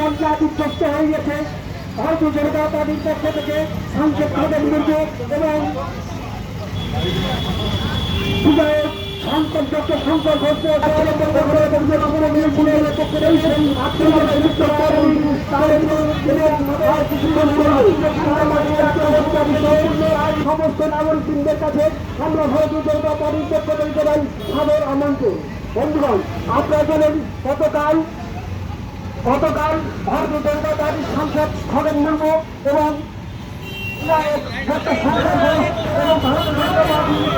মঞ্চা বিধ্বস্ত হয়ে গেছে। ভারতীয় জনতা পার্টির পক্ষ থেকে সাংসদ খালেদ মুর্মু এবং বিধায়ক শঙ্কর ডক্টর শঙ্কর ঘোষ সমস্ত নাগরিকদের কাছে আমরা ভারতীয় জনতা পার্টির পক্ষ থেকে জানাই সাদর আমন্ত্রণ। বন্ধুগণ, আপনারা জানেন গতকাল ভারতীয় জনতা পার্টির সাংসদ খালেদ মুর্মু এবং ডক্টর শঙ্কর ঘোষ এবং ভারতীয় জনতা পার্টির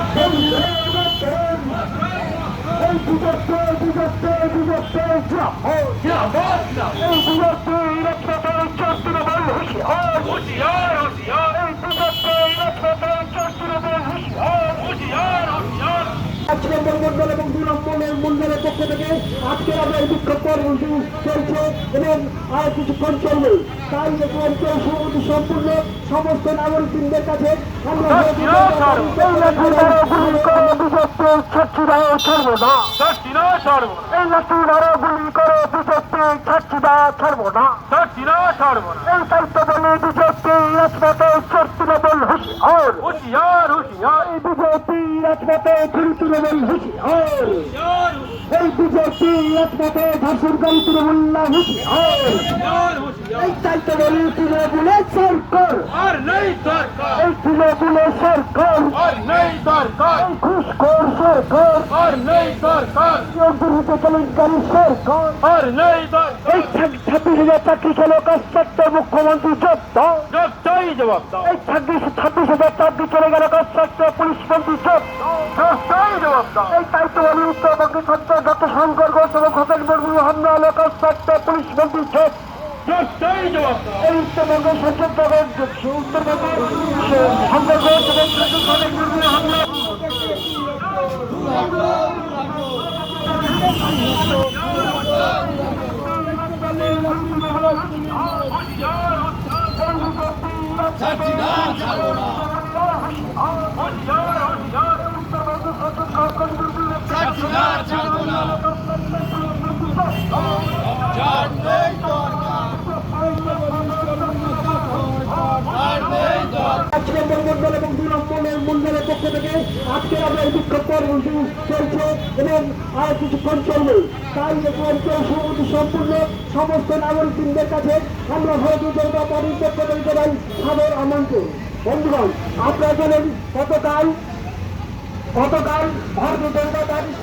মন্ডল এবং 2 নম্বরের মন্ডলের পক্ষ থেকে আজকের আমরা এই বিক্ষোভ কর্মসূচি চলছে এবং আর কিছুক্ষণ চলবে। তাই অঞ্চল সমিতি সম্পূর্ণ সমস্ত নাগরিকদের কাছে আমরা ভাষণকারী তৃণমূল্লা এই চাইতে বলি তৃণমূলের সরকার এই তৃণমূলের সরকার ঘুষখোর সরকার কেলেঙ্কারি সরকার এই 26,000 চাকরি ছিল কাজপ্রাপ্ত মুখ্যমন্ত্রী জবাব দাও। এই 26,000 চাকরি চলে গেল কাজপ্রাপ্ত পুলিশ মন্ত্রী জবাব দাও। এই দায়িত্ব বলি উত্তরবঙ্গে সরকার ডক্টর শঙ্কর ঘোষ এবং খোকন মুর্মু হামলা হলো কাজপ্রাপ্ত পুলিশ মন্ত্রী এই উত্তরবঙ্গের সরকার উত্তরবঙ্গের শঙ্কর ঘোষ এবং খোকন মুর্মু হামলা মন্ডল এবং 2 নম্বরের মন্ডলের পক্ষ থেকে আজকের আমরা এই বিক্ষোভ কর্মসূচি চলছে এবং আর কিছুক্ষণ চলবে। তাই অঞ্চল সমিতি সম্পূর্ণ সমস্ত নাগরিকদের কাছে আমরা ভারতীয় জনতা পার্টির পক্ষ থেকে জানাই সাদর আমন্ত্রণ। বন্ধুগণ, আপনারা জানেন গতকাল ভারতীয় জনতা পার্টির